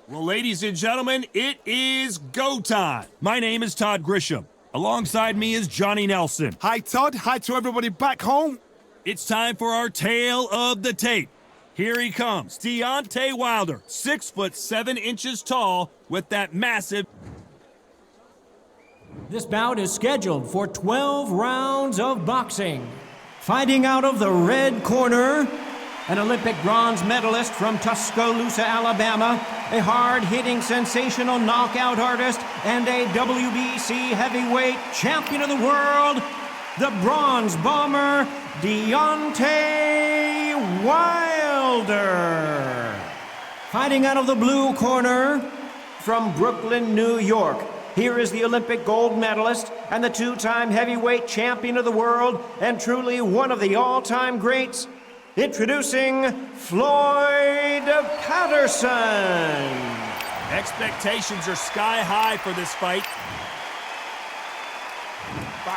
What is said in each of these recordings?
Well, ladies and gentlemen, it is go time. My name is Todd Grisham. Alongside me is Johnny Nelson. Hi, Todd. Hi to everybody back home. It's time for our tale of the tape. Here he comes, Deontay Wilder, 6'7" tall, with that massive... This bout is scheduled for 12 rounds of boxing. Fighting out of the red corner, an Olympic bronze medalist from Tuscaloosa, Alabama, a hard-hitting, sensational knockout artist, and a WBC heavyweight champion of the world, the Bronze Bomber, Deontay Wilder. Fighting out of the blue corner, from Brooklyn, New York, here is the Olympic gold medalist and the two-time heavyweight champion of the world, and truly one of the all-time greats, introducing Floyd Patterson. Expectations are sky high for this fight.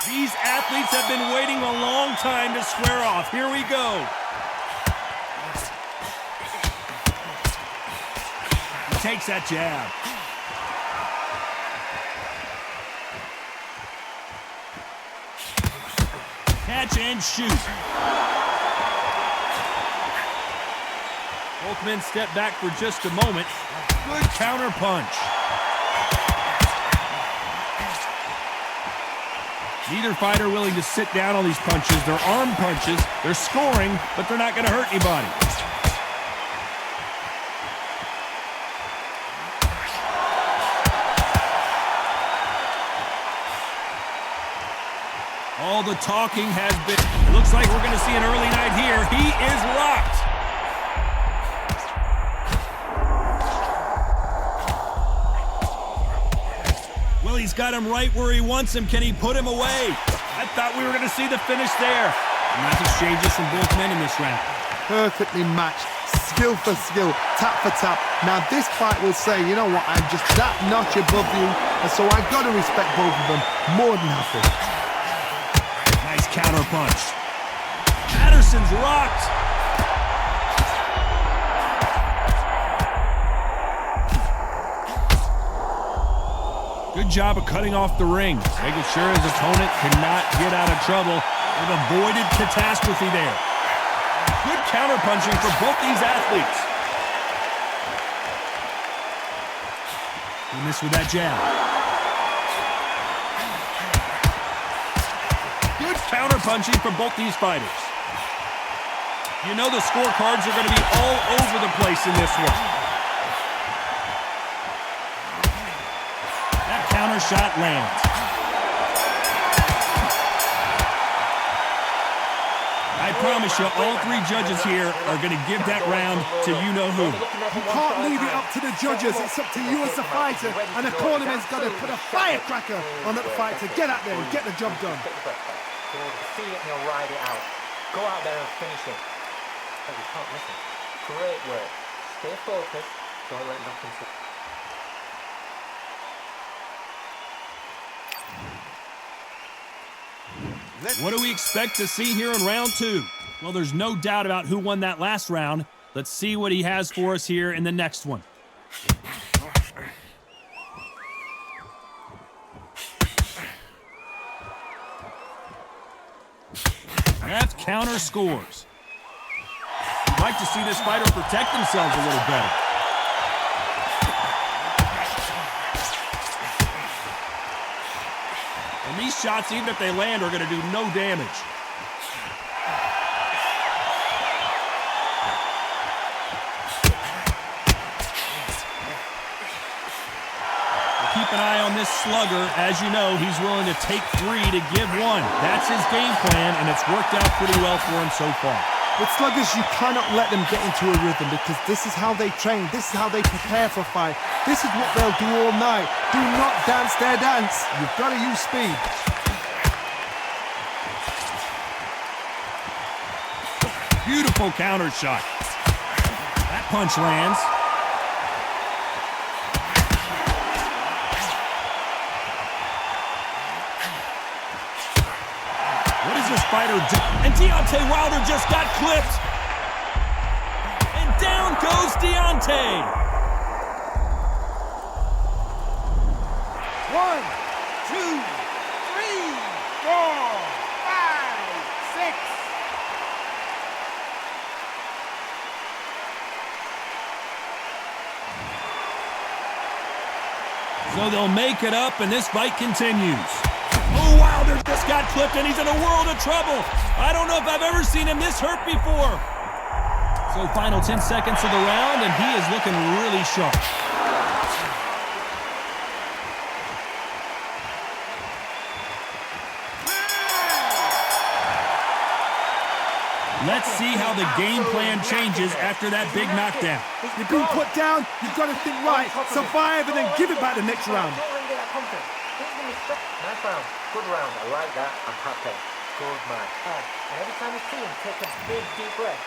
These athletes have been waiting a long time to square off. Here we go. He takes that jab. Catch and shoot. Both men step back for just a moment. Good counter punch. Neither fighter willing to sit down on these punches. They're arm punches. They're scoring, but they're not going to hurt anybody. All the talking has been... It looks like we're going to see an early night here. He is locked. Well, he's got him right where he wants him. Can he put him away? I thought we were going to see the finish there. Nice exchanges from both men in this round. Perfectly matched, skill for skill, tap for tap. Now this fight will say, you know what, I'm just that notch above you, and so I've got to respect both of them more than happy. Nice counter punch. Patterson's rocked. Good job of cutting off the ring, making sure his opponent cannot get out of trouble. They've avoided catastrophe there. Good counter-punching for both these athletes. He missed with that jab. Good counter-punching for both these fighters. You know the scorecards are going to be all over the place in this one. Counter shot lands. I promise you, all three judges here are going to give that round to you-know-who. You can't leave it up to the judges. It's up to you as the fighter, and the cornerman's got to put a firecracker on that fight to get out there and get the job done. You'll see it and you'll ride it out. Go out there and finish it. But you can't miss it. Great work. Stay focused. Don't let nothing slip. What do we expect to see here in round two? Well, there's no doubt about who won that last round. Let's see what he has for us here in the next one. Left counter scores. You'd like to see this fighter protect themselves a little better. And these shots, even if they land, are going to do no damage. We'll keep an eye on this slugger. As you know, he's willing to take three to give one. That's his game plan, and it's worked out pretty well for him so far. With sluggers, you cannot let them get into a rhythm because this is how they train. This is how they prepare for a fight. This is what they'll do all night. Do not dance their dance. You've got to use speed. Beautiful counter shot. That punch lands. What does this fighter do? And Deontay Wilder just got clipped. And down goes Deontay. 1, 2, 3, 4, 5, 6. So they'll make it up, and this fight continues. Oh, wow, there just got clipped, and he's in a world of trouble. I don't know if I've ever seen him this hurt before. So final 10 seconds of the round, and he is looking really sharp. Let's see how the game plan changes after that big knockdown. You've been put down, you've got to think right, survive, and then give it back the next round. Nice round. Good round. I like that. I'm happy. Good man. And every time you see him, take a big, deep breath.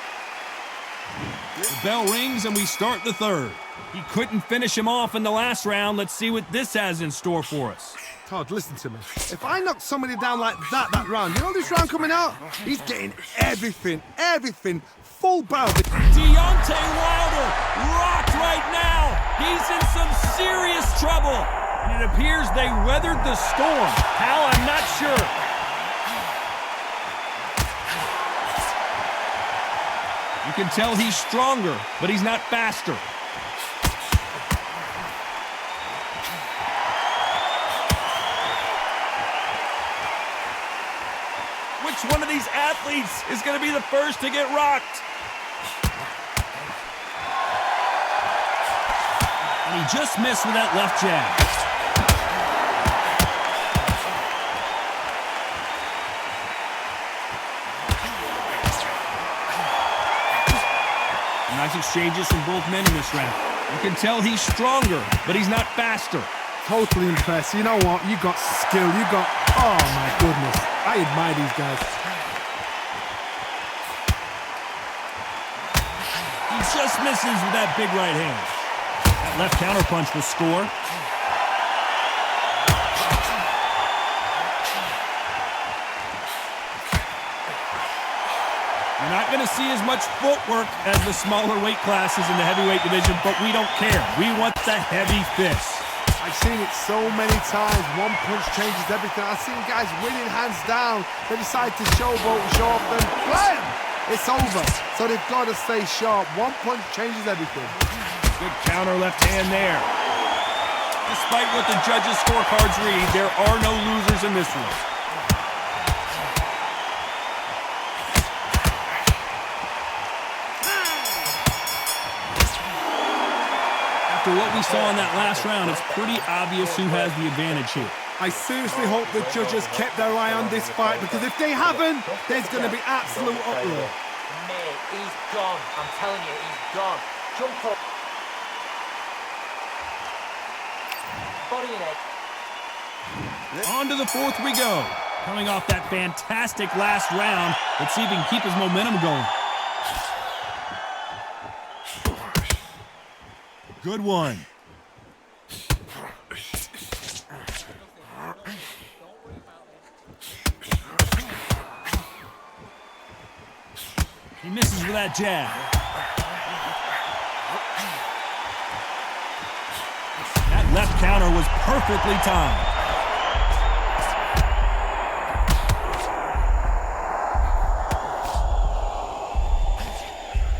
The bell rings and we start the third. He couldn't finish him off in the last round. Let's see what this has in store for us. Todd, listen to me. If I knock somebody down like that round, you know this round coming out? He's getting everything, full barrel. Deontay Wilder rocked right now. He's in some serious trouble. And it appears they weathered the storm. How, I'm not sure. You can tell he's stronger, but he's not faster. Which one of these athletes is going to be the first to get rocked? And he just missed with that left jab. Nice exchanges from both men in this round. You can tell he's stronger, but he's not faster. Totally impressed. You know what? You got skill. You got... Oh, my goodness. I admire these guys. He just misses with that big right hand. That left counterpunch will score. You're not going to see as much footwork as the smaller weight classes in the heavyweight division, but we don't care. We want the heavy fists. I've seen it so many times. One punch changes everything. I've seen guys winning hands down. They decide to showboat, show off, then blam! It's over. So they've got to stay sharp. One punch changes everything. Good counter left hand there. Despite what the judges' scorecards read, there are no losers in this one. After what we saw in that last round, it's pretty obvious who has the advantage here. I seriously hope the judges kept their eye on this fight, because if they haven't, there's going to be absolute uproar. Mate, he's gone. I'm telling you, he's gone. Jump up. Body and head. On to the fourth we go. Coming off that fantastic last round, let's see if he can keep his momentum going. Good one. He misses with that jab. That left counter was perfectly timed.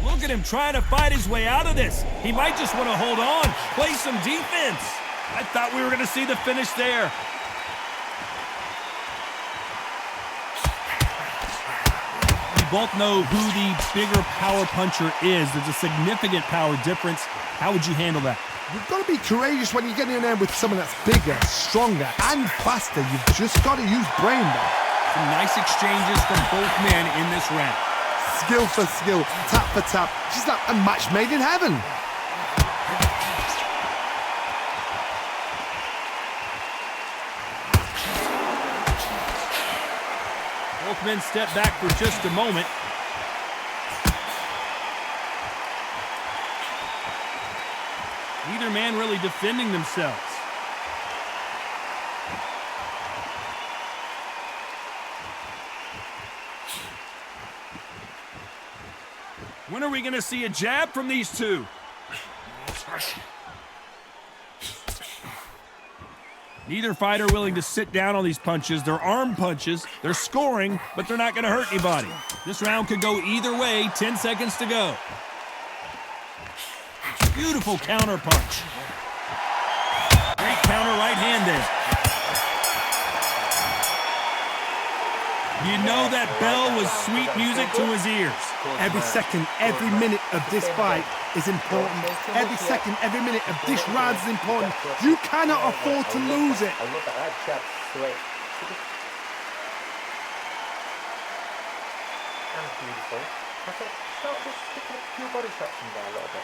Look at him trying to fight his way out of this. He might just want to hold on, play some defense. I thought we were going to see the finish there. We both know who the bigger power puncher is. There's a significant power difference. How would you handle that? You've got to be courageous when you get in there with someone that's bigger, stronger, and faster. You've just got to use brain there. Some nice exchanges from both men in this round. Skill for skill, tap for tap. She's like a match made in heaven. Both men step back for just a moment. Neither man really defending themselves. When are we going to see a jab from these two? Neither fighter willing to sit down on these punches. They're arm punches. They're scoring, but they're not going to hurt anybody. This round could go either way. 10 seconds to go. Beautiful counter punch. Great counter right hand there. You know that bell was sweet music to his ears. Every second, every minute of this fight is important. Every second, every minute of this round is important. You cannot afford to lose it. I love that jab straight. And beautiful. I thought, start just sticking a few body shots in there a little bit.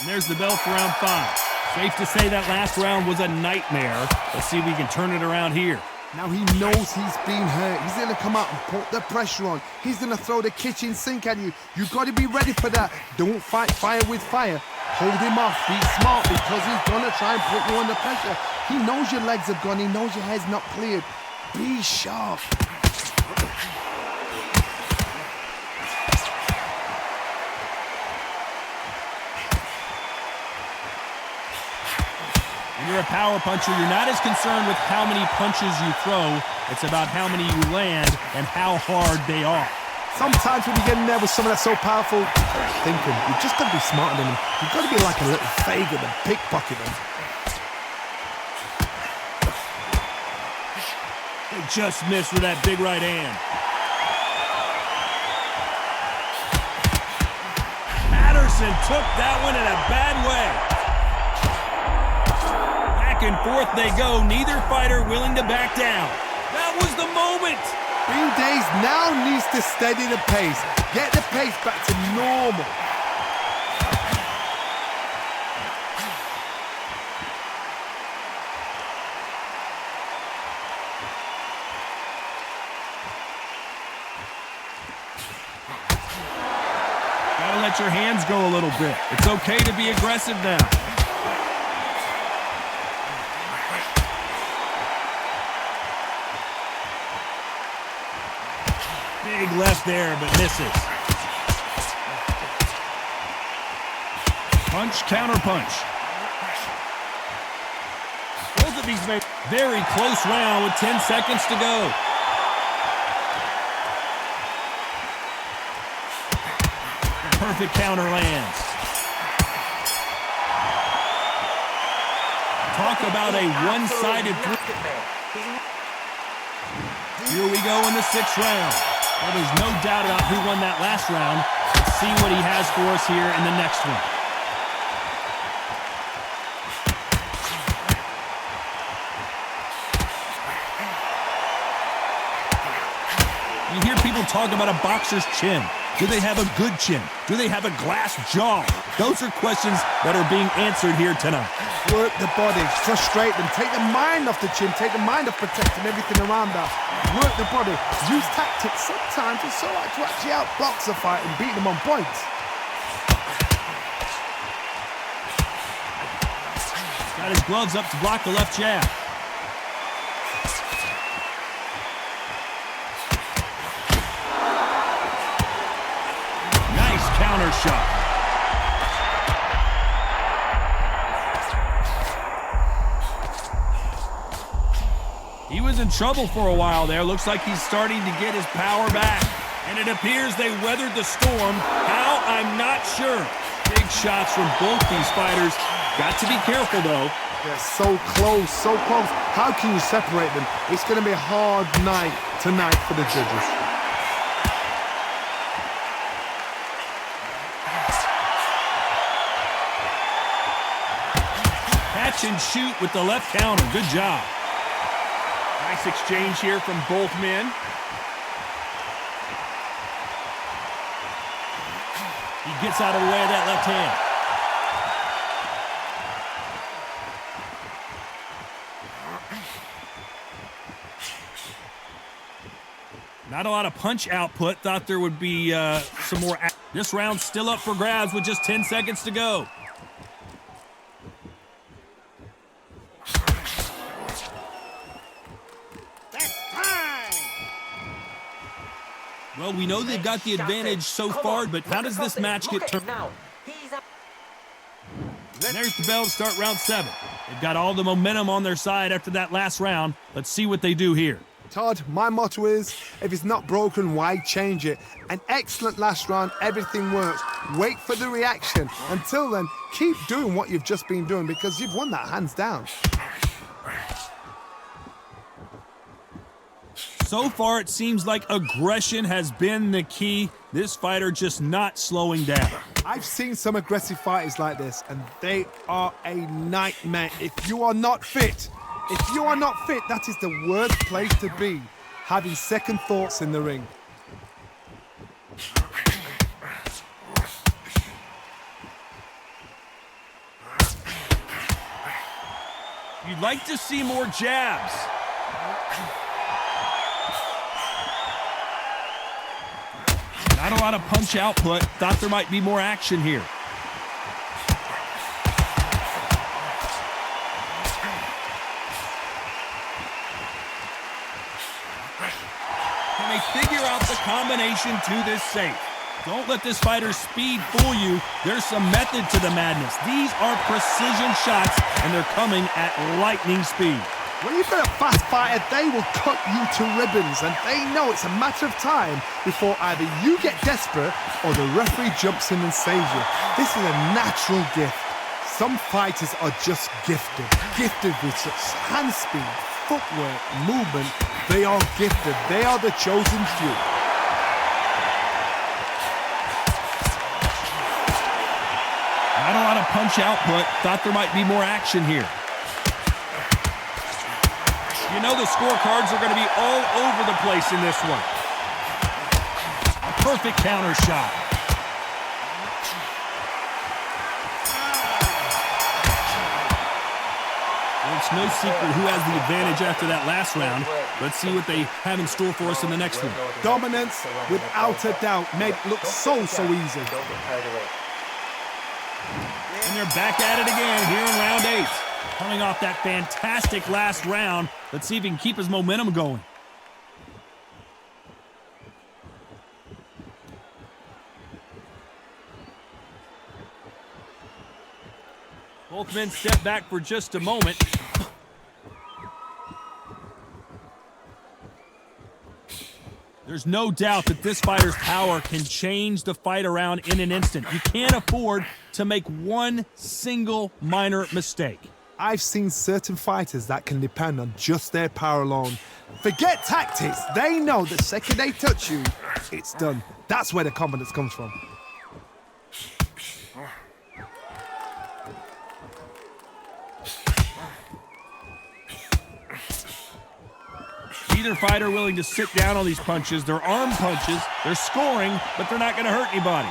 And there's the bell for round 5. Safe to say that last round was a nightmare. Let's see if we can turn it around here. Now he knows he's been hurt. He's going to come out and put the pressure on. He's going to throw the kitchen sink at you. You've got to be ready for that. Don't fight fire with fire. Hold him off. Be smart because he's going to try and put you under pressure. He knows your legs have gone. He knows your head's not cleared. Be sharp. When you're a power puncher, you're not as concerned with how many punches you throw. It's about how many you land and how hard they are. Sometimes when you get in there with someone that's so powerful, thinking, you've just got to be smarter than him. You've got to be like a little faggot and pickpocket him. They just missed with that big right hand. Patterson took that one in a bad way. Back and forth they go, neither fighter willing to back down. That was the moment. Green Days now needs to steady the pace. Get the pace back to normal. Gotta let your hands go a little bit. It's okay to be aggressive now. Big left there, but misses. Punch, counter punch. Both of these make very close round with 10 seconds to go. The perfect counter lands. Talk about a one-sided. Here we go in the 6th round. Well, there's no doubt about who won that last round. Let's see what he has for us here in the next one. You hear people talk about a boxer's chin. Do they have a good chin? Do they have a glass jaw? Those are questions that are being answered here tonight. Work the body, frustrate them, take the mind off the chin, take the mind off protecting everything around that. Work the body, use tactics. Sometimes it's so hard to actually outbox a fight and beat them on points. Got his gloves up to block the left jab. Nice counter shot. He was in trouble for a while there. Looks like he's starting to get his power back. And it appears they weathered the storm. How? I'm not sure. Big shots from both these fighters. Got to be careful, though. They're so close, so close. How can you separate them? It's going to be a hard night tonight for the judges. Catch and shoot with the left counter. Good job. Nice exchange here from both men. He gets out of the way of that left hand. Not a lot of punch output. Thought there would be some more. This round's still up for grabs with just 10 seconds to go. Well, we know they've got the advantage so far, but how does this match get turned? And there's the bell to start round 7. They've got all the momentum on their side after that last round. Let's see what they do here. Todd, my motto is, if it's not broken, why change it? An excellent last round, everything works. Wait for the reaction. Until then, keep doing what you've just been doing because you've won that hands down. So far, it seems like aggression has been the key. This fighter just not slowing down. I've seen some aggressive fighters like this, and they are a nightmare. If you are not fit, that is the worst place to be, having second thoughts in the ring. You'd like to see more jabs. Not a lot of punch output. Thought there might be more action here. Can they figure out the combination to this safe? Don't let this fighter's speed fool you. There's some method to the madness. These are precision shots, and they're coming at lightning speed. When you've got a fast fighter, they will cut you to ribbons, and they know it's a matter of time before either you get desperate or the referee jumps in and saves you. This is a natural gift. Some fighters are just gifted with such hand speed, footwork, movement. They are gifted. They are the chosen few. Not a lot of punch output. Thought there might be more action here. You know the scorecards are going to be all over the place in this one. A perfect counter shot. Well, it's no secret who has the advantage after that last round. Let's see what they have in store for us in the next one. Dominance, without a doubt, made it look so easy. And they're back at it again here in round 8. Coming off that fantastic last round. Let's see if he can keep his momentum going. Both men step back for just a moment. There's no doubt that this fighter's power can change the fight around in an instant. You can't afford to make one single minor mistake. I've seen certain fighters that can depend on just their power alone. Forget tactics. They know the second they touch you, it's done. That's where the confidence comes from. Neither fighter willing to sit down on these punches. They're arm punches. They're scoring, but they're not going to hurt anybody.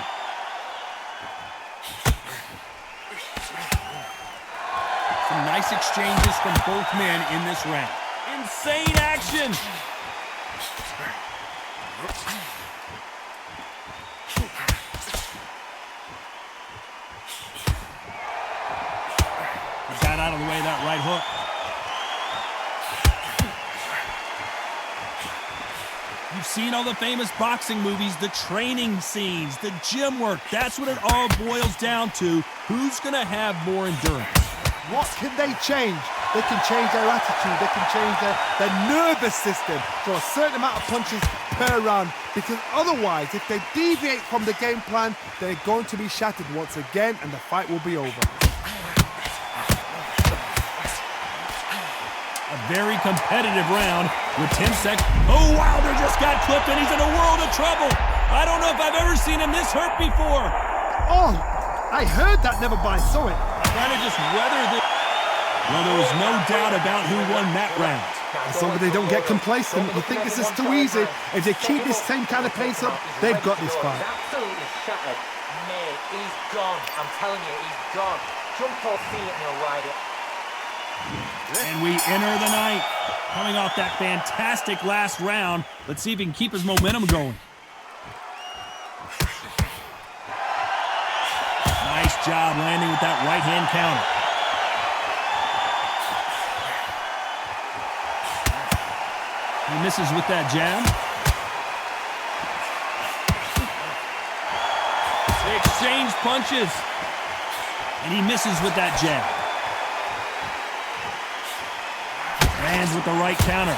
Some nice exchanges from both men in this round. Insane action! He got out of the way of that right hook. You've seen all the famous boxing movies, the training scenes, the gym work. That's what it all boils down to. Who's going to have more endurance? What can they change? They can change their attitude. They can change their nervous system to a certain amount of punches per round. Because otherwise, if they deviate from the game plan, they're going to be shattered once again and the fight will be over. A very competitive round with 10 seconds. Oh, Wilder just got clipped and he's in a world of trouble. I don't know if I've ever seen him this hurt before. Oh, I heard that, never by saw it. Trying to just weather the... Well, there was no doubt about who won that round. As long as they don't get complacent, you think this is too easy. If they keep this same kind of pace up, they've got this fight. Absolutely shattered. Mate, he's gone. I'm telling you, he's gone. Jump off feet and he'll ride it. And we enter the ninth. Coming off that fantastic last round, let's see if he can keep his momentum going. Nice job landing with that right-hand counter. He misses with that jab. They exchange punches. And he misses with that jab. Lands with the right counter.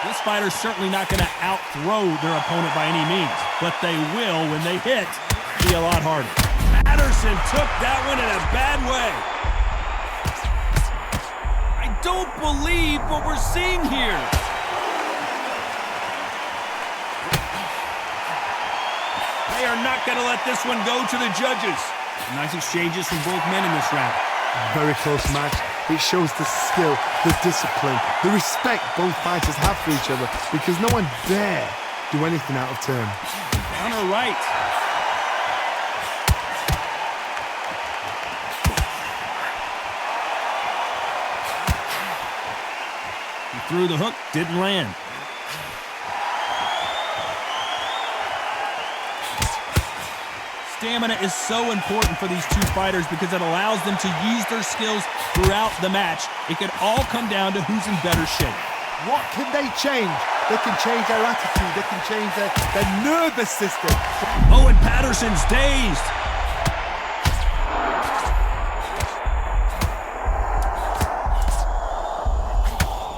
This fighter's certainly not going to out-throw their opponent by any means, but they will, when they hit, be a lot harder. Patterson took that one in a bad way. I don't believe what we're seeing here. They are not going to let this one go to the judges. Nice exchanges from both men in this round. Very close match. It shows the skill, the discipline, the respect both fighters have for each other, because no one dare do anything out of turn. Counter right. He threw the hook, didn't land. Stamina is so important for these two fighters because it allows them to use their skills throughout the match. It could all come down to who's in better shape. What can they change? They can change their attitude. They can change their nervous system. Oh, and Patterson's dazed.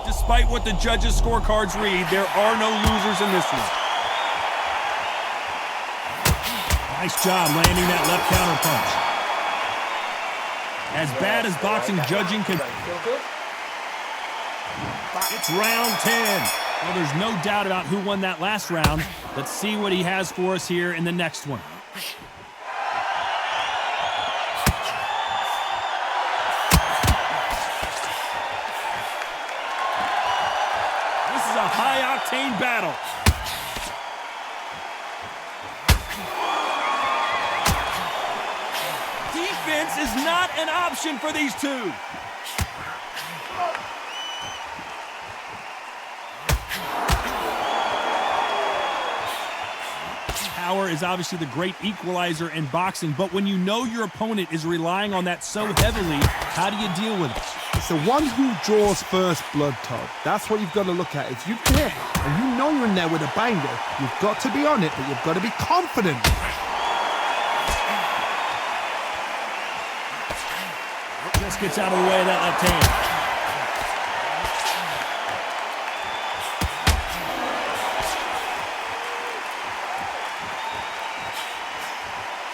Despite what the judges' scorecards read, there are no losers in this one. Nice job landing that left counter punch. As bad as boxing judging can... It's round 10. Well, there's no doubt about who won that last round. Let's see what he has for us here in the next one. This is a high-octane battle. Defense is not an option for these two. Power is obviously the great equalizer in boxing, but when you know your opponent is relying on that so heavily, how do you deal with it? It's the one who draws first blood, Todd. That's what you've got to look at. If you hit and you know you're in there with a banger, you've got to be on it, but you've got to be confident. Just gets out of the way of that left hand.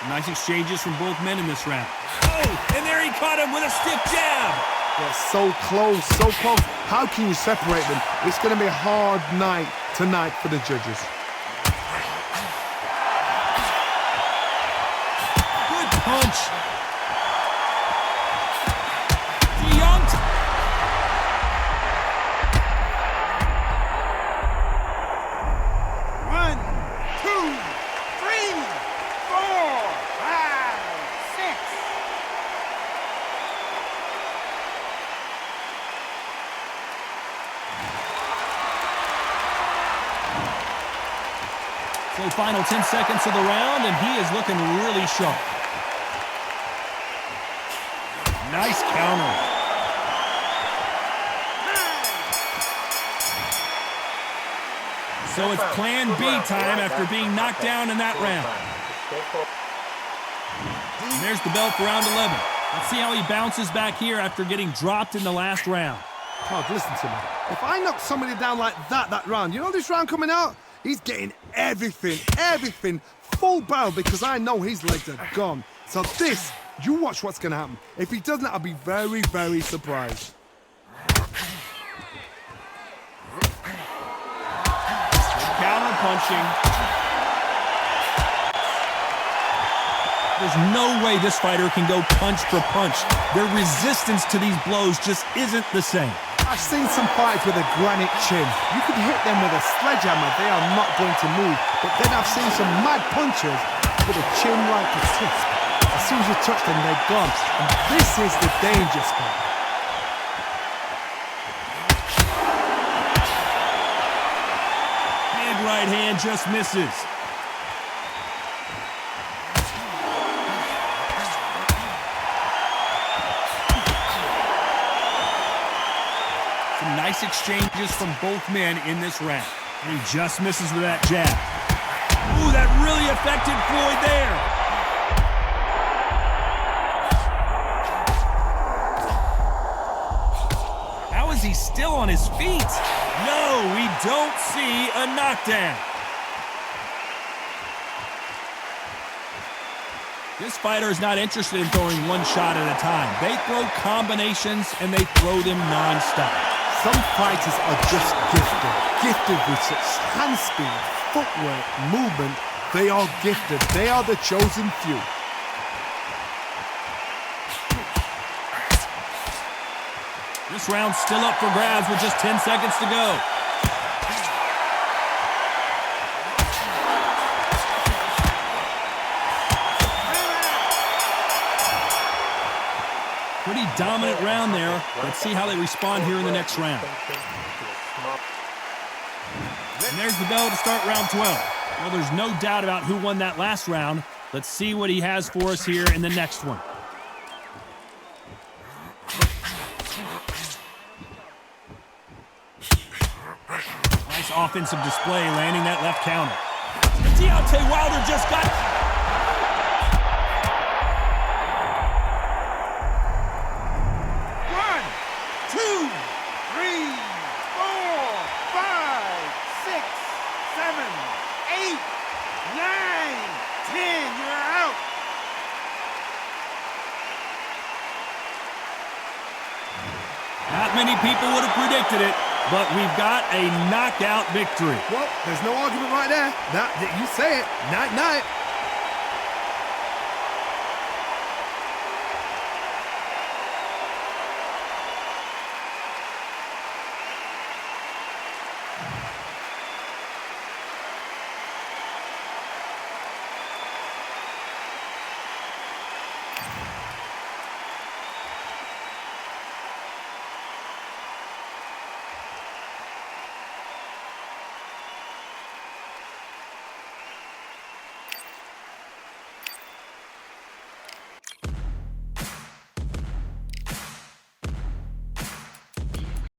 Nice exchanges from both men in this round. Oh, and there he caught him with a stiff jab. Yeah, so close, so close. How can you separate them? It's going to be a hard night tonight for the judges. Good punch. Deontay. One, two, three, 4, 5, 6. So final 10 seconds of the round, and he is looking really sharp. Nice counter. So it's plan B time after being knocked down in that round. And there's the bell for round 11. Let's see how he bounces back here after getting dropped in the last round. Todd, listen to me. If I knock somebody down like that round, you know this round coming out? He's getting everything, full barrel, because I know his legs are gone. So this, you watch what's going to happen. If he doesn't, I'll be very, very surprised. Counter punching. There's no way this fighter can go punch for punch. Their resistance to these blows just isn't the same. I've seen some fighters with a granite chin. You could hit them with a sledgehammer, they are not going to move. But then I've seen some mad punchers with a chin like a tusp. As soon as you touch them, they're gone. And this is the danger spot. Big right hand just misses. Nice exchanges from both men in this round. And he just misses with that jab. Ooh, that really affected Floyd there. How is he still on his feet? No, we don't see a knockdown. This fighter is not interested in throwing one shot at a time. They throw combinations, and they throw them non-stop. Some fighters are just gifted with such hand speed, footwork, movement. They are gifted. They are the chosen few. This round's still up for grabs with just 10 seconds to go. Pretty dominant round there. Let's see how they respond here in the next round. And there's the bell to start round 12. Well, there's no doubt about who won that last round. Let's see what he has for us here in the next one. Nice offensive display, landing that left counter. Deontay Wilder just got... Not many people would have predicted it, but we've got a knockout victory. Well, there's no argument right there. You say it. Night-night.